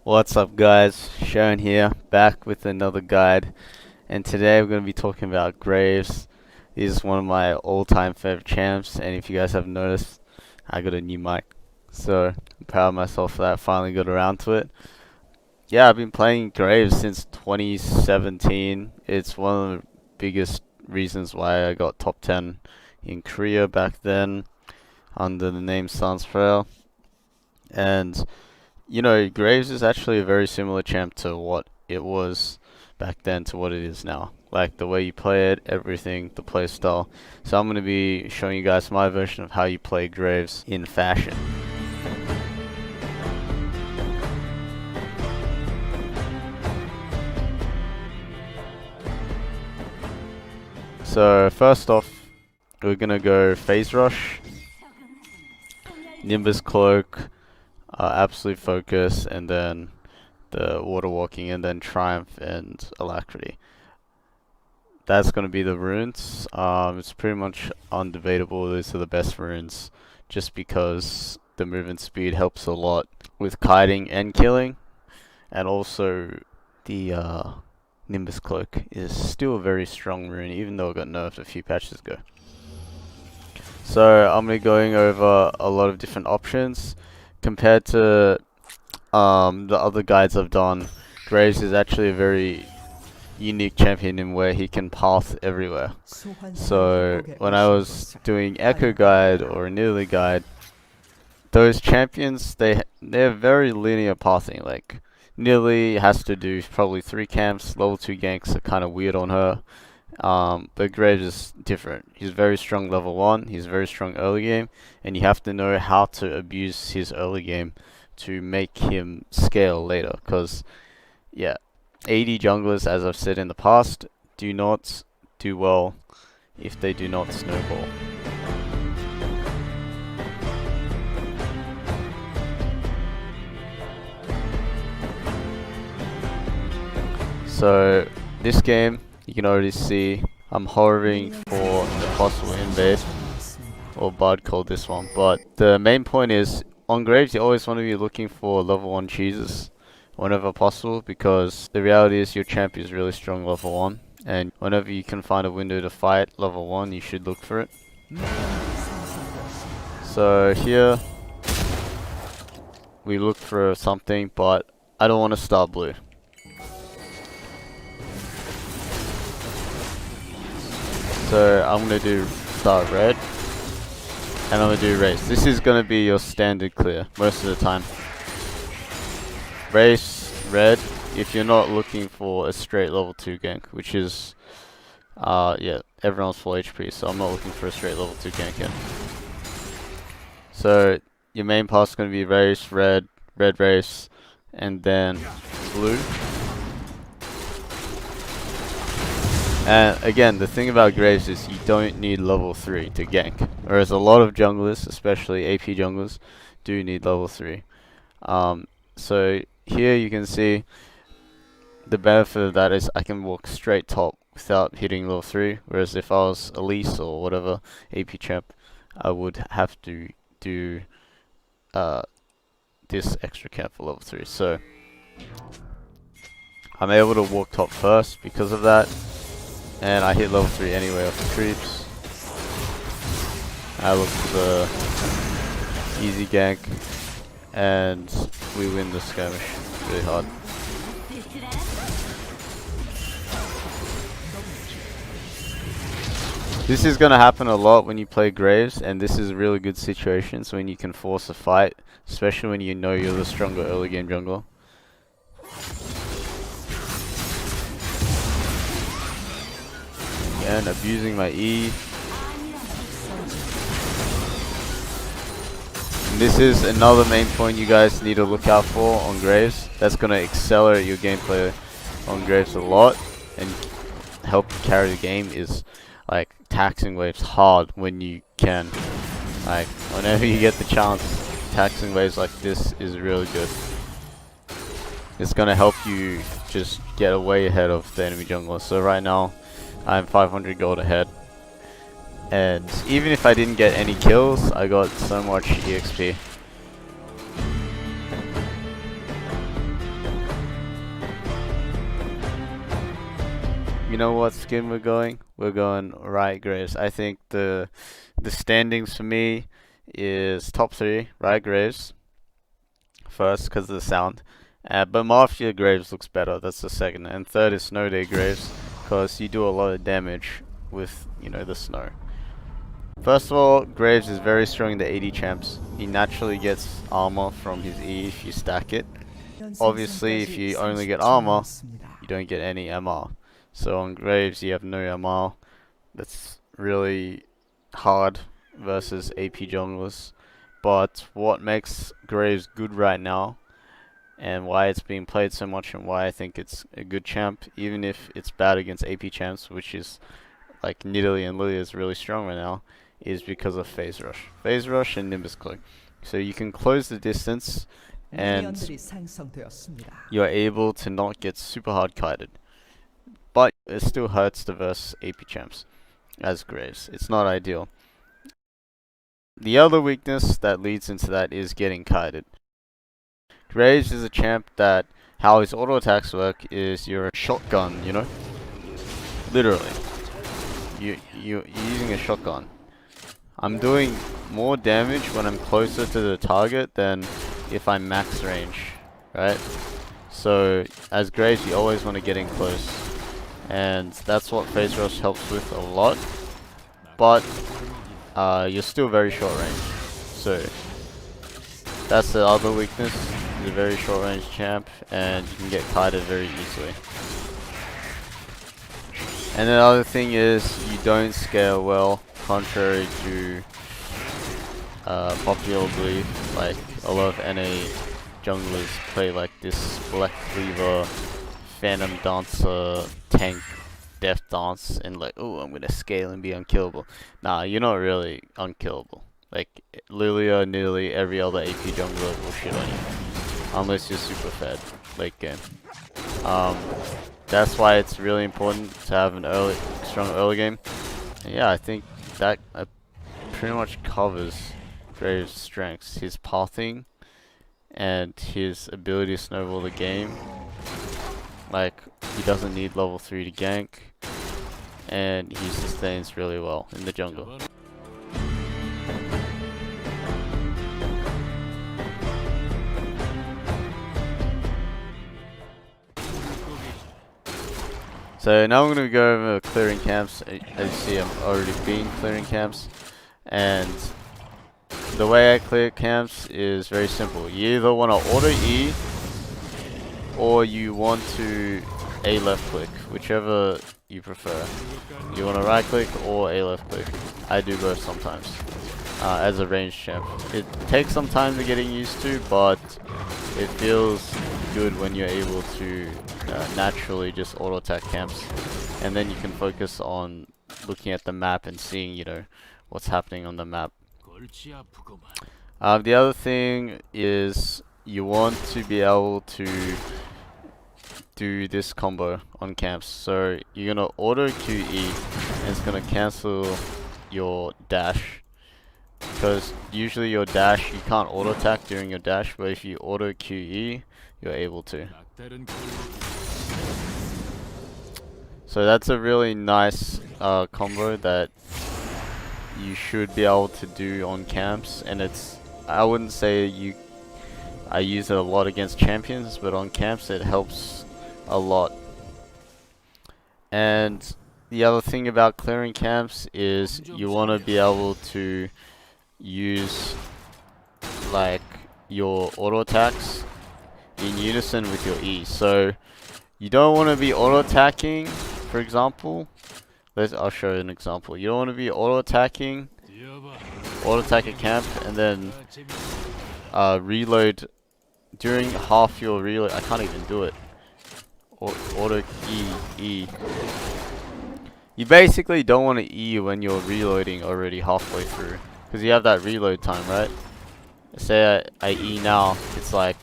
What's up guys, Sharon here, back with another guide, and today we're going to be talking about Graves. He's one of my all-time favorite champs, and if you guys haven't noticed, I got a new mic, so I'm proud of myself for that. Finally got around to it. Yeah, I've been playing Graves since 2017. It's one of the biggest reasons why I got top 10 in Korea back then, under the name Sunsfrail. And you know, Graves is actually a very similar champ to what it was back then to what it is now. Like the way you play it, everything, the play style. So I'm going to be showing you guys my version of how you play Graves in fashion. So first off, we're going to go Phase Rush, Nimbus Cloak, Absolute Focus, and then the Water Walking, and then Triumph and Alacrity. That's going to be the runes. It's pretty much undebatable. These are the best runes just because the movement speed helps a lot with kiting and killing. And also the Nimbus Cloak is still a very strong rune even though it got nerfed a few patches ago. So I'm going to be going over a lot of different options. Compared to the other guides I've done, Graves is actually a very unique champion in where he can path everywhere. So when I was doing Echo Guide or Nearly Guide, those champions, they're very linear pathing. Like Nearly has to do probably 3 camps, level 2 ganks are kind of weird on her. But Graves is different. He's very strong level 1, he's very strong early game, and you have to know how to abuse his early game to make him scale later. Because, yeah, AD junglers, as I've said in the past, do not do well if they do not snowball. So, this game, you can already see I'm hovering for the possible invade, or Bud called this one. But the main point is, on Graves you always want to be looking for level 1 cheeses whenever possible, because the reality is your champ is really strong level 1, and whenever you can find a window to fight level 1 you should look for it. So here we look for something, but I don't want to start blue. So I'm going to do start red, and I'm going to do race. This is going to be your standard clear most of the time. Race, red, if you're not looking for a straight level 2 gank, which is, yeah, everyone's full HP, so I'm not looking for a straight level 2 gank yet. So your main path is going to be race, red, red race, and then blue. And again, the thing about Graves is you don't need level 3 to gank, whereas a lot of junglers, especially AP junglers, do need level 3. So here you can see the benefit of that is I can walk straight top without hitting level 3, whereas if I was Elise or whatever AP champ, I would have to do this extra camp for level 3. So I'm able to walk top first because of that. And I hit level 3 anyway off the creeps. I look for the easy gank, and we win the skirmish really hard. This is going to happen a lot when you play Graves, and this is really good situations when you can force a fight, especially when you know you're the stronger early game jungler. And abusing my E. And this is another main point you guys need to look out for on Graves. That's going to accelerate your gameplay on Graves a lot and help carry the game, is like taxing waves hard when you can. Like whenever you get the chance, taxing waves like this is really good. It's going to help you just get way ahead of the enemy jungler. So right now I'm 500 gold ahead, and even if I didn't get any kills, I got so much EXP. You know what skin we're going? We're going Riot Graves. I think the standings for me is top 3 Riot Graves first because of the sound. But Mafia Graves looks better. That's the second. And third is Snow Day Graves because you do a lot of damage with, you know, the snow. First of all, Graves is very strong in the AD champs. He naturally gets armor from his E if you stack it. Obviously, if you only get armor, you don't get any MR. So on Graves, you have no MR. That's really hard versus AP junglers. But what makes Graves good right now, and why it's being played so much, and why I think it's a good champ, even if it's bad against AP champs, which is like Nidalee and Lilia is really strong right now, is because of Phase Rush. Phase Rush and Nimbus Cloak. So you can close the distance and you're able to not get super hard kited. But it still hurts to verse AP champs as Graves. It's not ideal. The other weakness that leads into that is getting kited. Graves is a champ that how his auto attacks work is you're a shotgun, you know? Literally. You're using a shotgun. I'm doing more damage when I'm closer to the target than if I'm max range, right? So as Graves, you always want to get in close, and that's what Phase Rush helps with a lot. But you're still very short range, so that's the other weakness. He's a very short range champ, and you can get kited very easily. And the other thing is you don't scale well, contrary to popular belief. Like a lot of NA junglers play like this Black Cleaver, Phantom Dancer, Tank, Death Dance, and like, oh, I'm gonna scale and be unkillable. Nah, you're not really unkillable. Like Lilia, Nidalee, every other AP jungler will shit on you, unless you're super fed late game. That's why it's really important to have an strong early game. And yeah, I think that pretty much covers Graves' strengths. His pathing and his ability to snowball the game. Like, he doesn't need level 3 to gank, and he sustains really well in the jungle. So now I'm going to go over clearing camps. As you see, I've already been clearing camps, and the way I clear camps is very simple. You either want to auto E, or you want to A left click, whichever you prefer. You want to right click or A left click. I do both sometimes, as a ranged champ. It takes some time to getting used to, but it feels good when you're able to naturally just auto attack camps, and then you can focus on looking at the map and seeing, you know, what's happening on the map. The other thing is you want to be able to do this combo on camps. So you're gonna auto QE and it's gonna cancel your dash, because usually your dash, you can't auto attack during your dash, but if you auto QE, you're able to. So that's a really nice combo that you should be able to do on camps, and it's, I wouldn't say I use it a lot against champions, but on camps it helps a lot. And the other thing about clearing camps is you want to be able to use like your auto attacks in unison with your E. So you don't want to be auto attacking, for example. I'll show you an example. You don't want to be auto attacking a camp and then reload during half your reload. I can't even do it. Auto E. You basically don't want to E when you're reloading already halfway through, because you have that reload time, right? Say I E now, it's like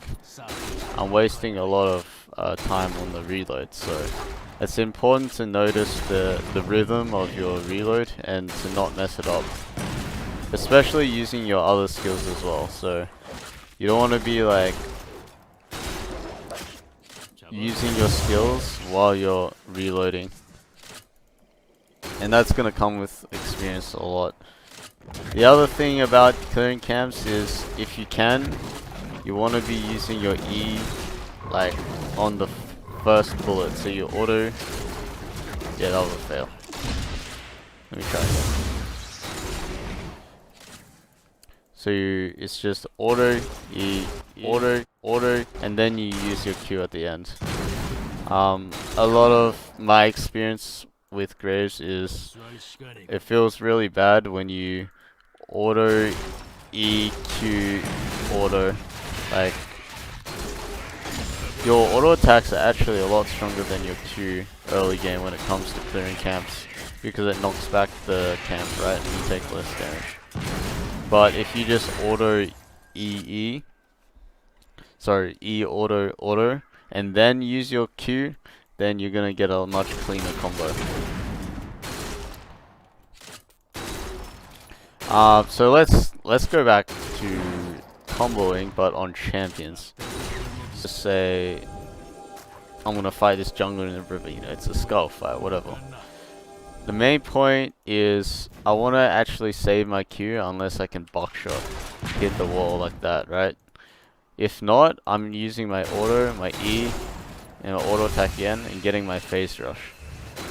I'm wasting a lot of time on the reload. So it's important to notice the rhythm of your reload and to not mess it up, especially using your other skills as well. So you don't want to be like using your skills while you're reloading. and that's gonna come with experience a lot. The other thing about clearing camps is, if you can, you want to be using your E like on the first bullet, so you auto. Yeah, that was a fail. Let me try again. So it's just auto, E, auto, and then you use your Q at the end. A lot of my experience with Graves is it feels really bad when you auto, E, Q, auto. Like, your auto attacks are actually a lot stronger than your Q early game when it comes to clearing camps, because it knocks back the camp, right, and you take less damage. But if you just auto E auto, and then use your Q, then you're gonna get a much cleaner combo. So let's go back to comboing, but on champions. Just say I'm gonna fight this jungler in the river, you know, it's a skull fight, whatever. The main point is I want to actually save my Q unless I can buckshot, hit the wall like that, right? If not, I'm using my auto, my E, and my auto attack again, and getting my phase rush,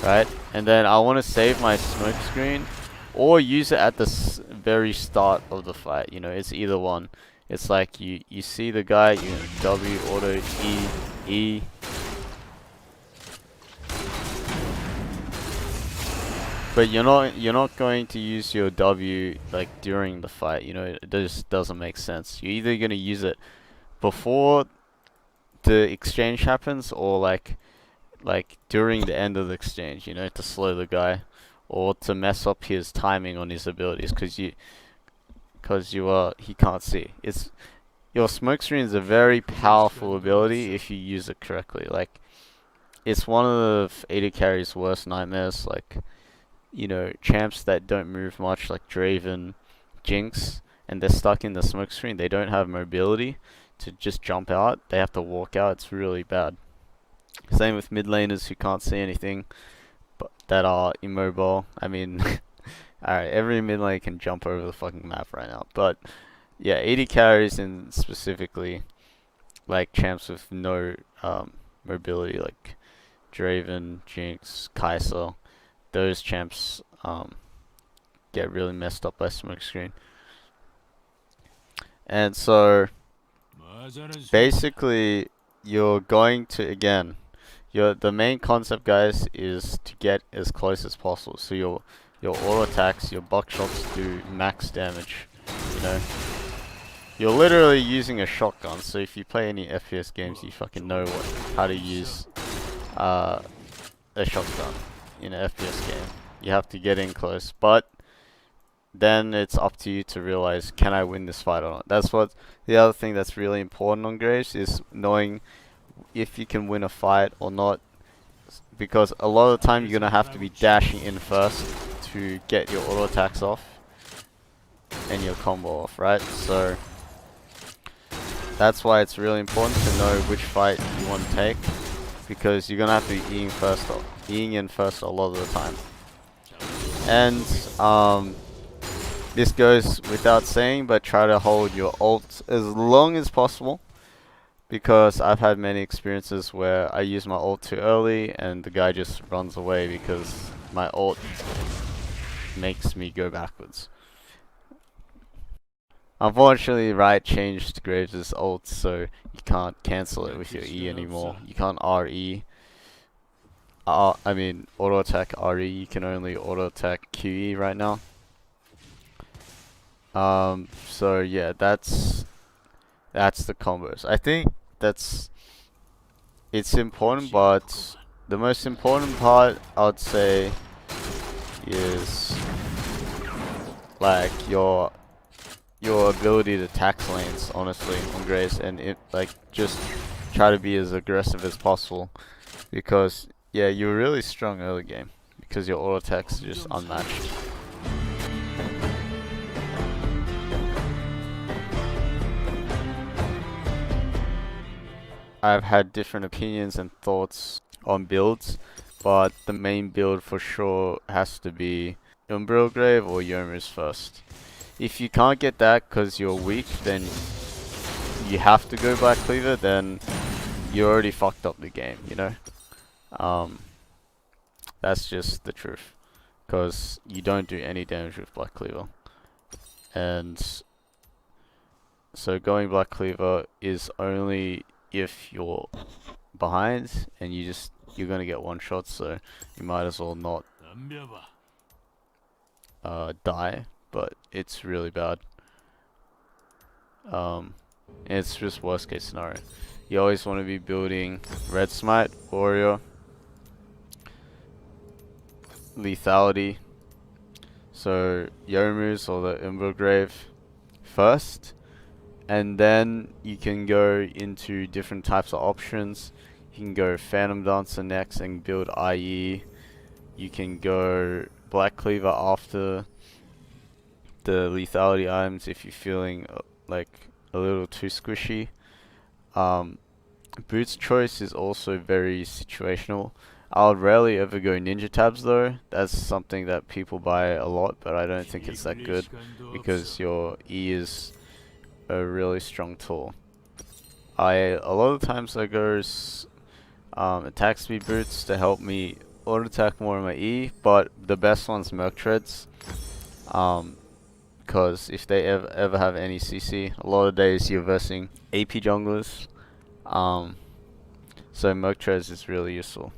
right? And then I want to save my smoke screen, or use it at the very start of the fight. You know, it's either one. It's like you see the guy, you know, W, auto, E. But you're not going to use your W like during the fight. You know, it just doesn't make sense. You're either gonna use it before the exchange happens, or like during the end of the exchange, you know, to slow the guy, or to mess up his timing on his abilities, because he can't see. It's your smoke screen is a very powerful ability if you use it correctly. Like, it's one of the AD carry's worst nightmares. Like, you know, champs that don't move much, like Draven, Jinx, and they're stuck in the smoke screen. They don't have mobility to just jump out. They have to walk out. It's really bad. Same with mid laners who can't see anything, but that are immobile. I mean, alright, every mid lane can jump over the fucking map right now. But yeah, AD carries, and specifically like champs with no mobility, like Draven, Jinx, Kai'Sa. Those champs get really messed up by smoke screen. And so basically you're going to, again, the main concept, guys, is to get as close as possible. So your auto attacks, your buckshots do max damage. You know, you're literally using a shotgun. So if you play any FPS games, you fucking know how to use a shotgun in an FPS game. You have to get in close, but then it's up to you to realize, can I win this fight or not? That's what the other thing that's really important on Graves is, knowing if you can win a fight or not, because a lot of the time you're gonna have to be dashing in first to get your auto attacks off and your combo off, right? So that's why it's really important to know which fight you want to take, because you're gonna have to be eating in first a lot of the time. And this goes without saying, but try to hold your ult as long as possible, because I've had many experiences where I use my ult too early and the guy just runs away because my ult makes me go backwards. Unfortunately, Riot changed Graves' ult, so you can't cancel it with your E anymore. You can't RE. I mean, auto attack RE. You can only auto attack QE right now. So yeah, that's the combos. I think it's important, but the most important part, I would say, is like your ability to tax lanes, honestly, on Graves, and just try to be as aggressive as possible, because yeah, you're really strong early game because your auto attacks are just unmatched. I've had different opinions and thoughts on builds, but the main build for sure has to be Umbriel Grave or Yomu's first. If you can't get that because you're weak, then you have to go Black Cleaver, then you already fucked up the game, you know? That's just the truth. Because you don't do any damage with Black Cleaver. And so going Black Cleaver is only if you're behind and you're gonna get one shot, so you might as well not die, but it's really bad. It's just worst case scenario. You always want to be building Red Smite, Warrior, Lethality, so Yomu's or the Umber Grave first, and then you can go into different types of options. You can go Phantom Dancer next and build IE. You can go Black Cleaver after the lethality items if you're feeling like a little too squishy. Boots choice is also very situational. I would rarely ever go ninja tabs though. That's something that people buy a lot, but I don't think it's that good because your E is a really strong tool. A lot of times I go attack speed boots to help me auto attack more in my E, but the best one's Merc Treads. Because if they ever have any CC, a lot of days you're versing AP junglers. So Merc Treads is really useful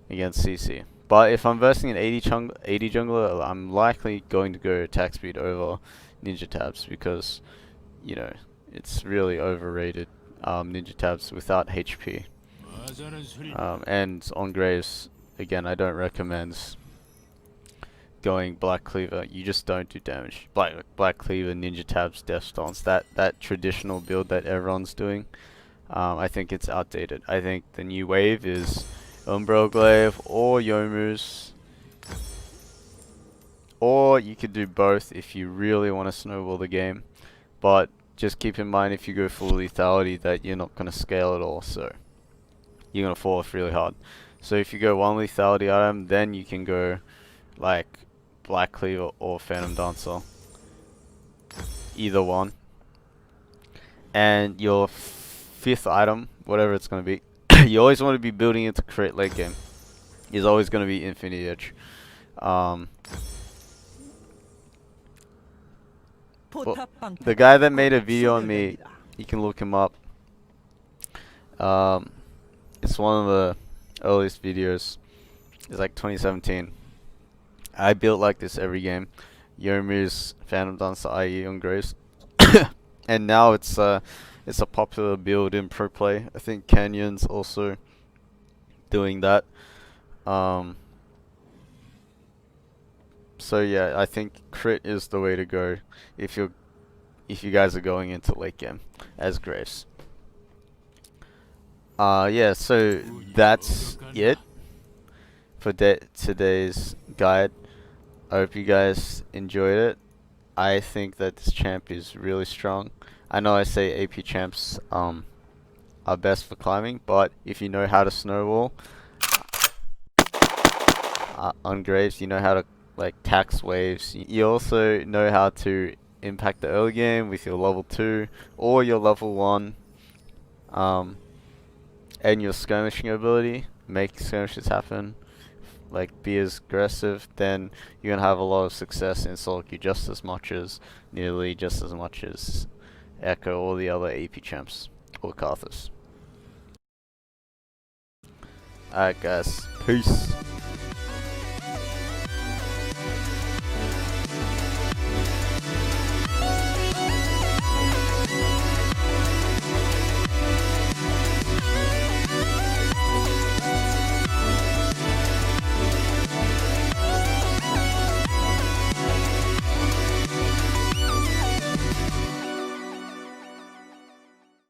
against CC. But if I'm versing an 80 jungler, I'm likely going to go attack speed over ninja tabs because, you know, it's really overrated. Ninja tabs without HP. And on Graves, again, I don't recommend going Black Cleaver. You just don't do damage. Black Cleaver, ninja tabs, death stance, that traditional build that everyone's doing. I think it's outdated. I think the new wave is Umbriel Glaive or Yomu's, or you could do both if you really want to snowball the game, but just keep in mind if you go full lethality that you're not going to scale at all, so you're going to fall off really hard. So if you go one lethality item, then you can go like Black Cleaver or Phantom Dancer, either one, and your fifth item, whatever it's going to be, you always want to be building it to create late game. Is always going to be Infinity Edge. Well, the guy that made a video on me, you can look him up. It's one of the earliest videos. It's like 2017. I built like this every game. Yomu's Phantom Dancer IE on Graves. And now it's a popular build in pro play. I think Canyon's also doing that. So yeah, I think crit is the way to go if you guys are going into late game as Graves. Yeah, so that's it for today's guide. I hope you guys enjoyed it. I think that this champ is really strong. I know I say AP champs are best for climbing, but if you know how to snowball on Graves, you know how to like tax waves. You also know how to impact the early game with your level 2 or your level 1 and your skirmishing ability. Make skirmishes happen. Like be as aggressive, then you're gonna have a lot of success in solo queue nearly just as much as Echo or the other AP champs or Karthus. Alright guys, peace.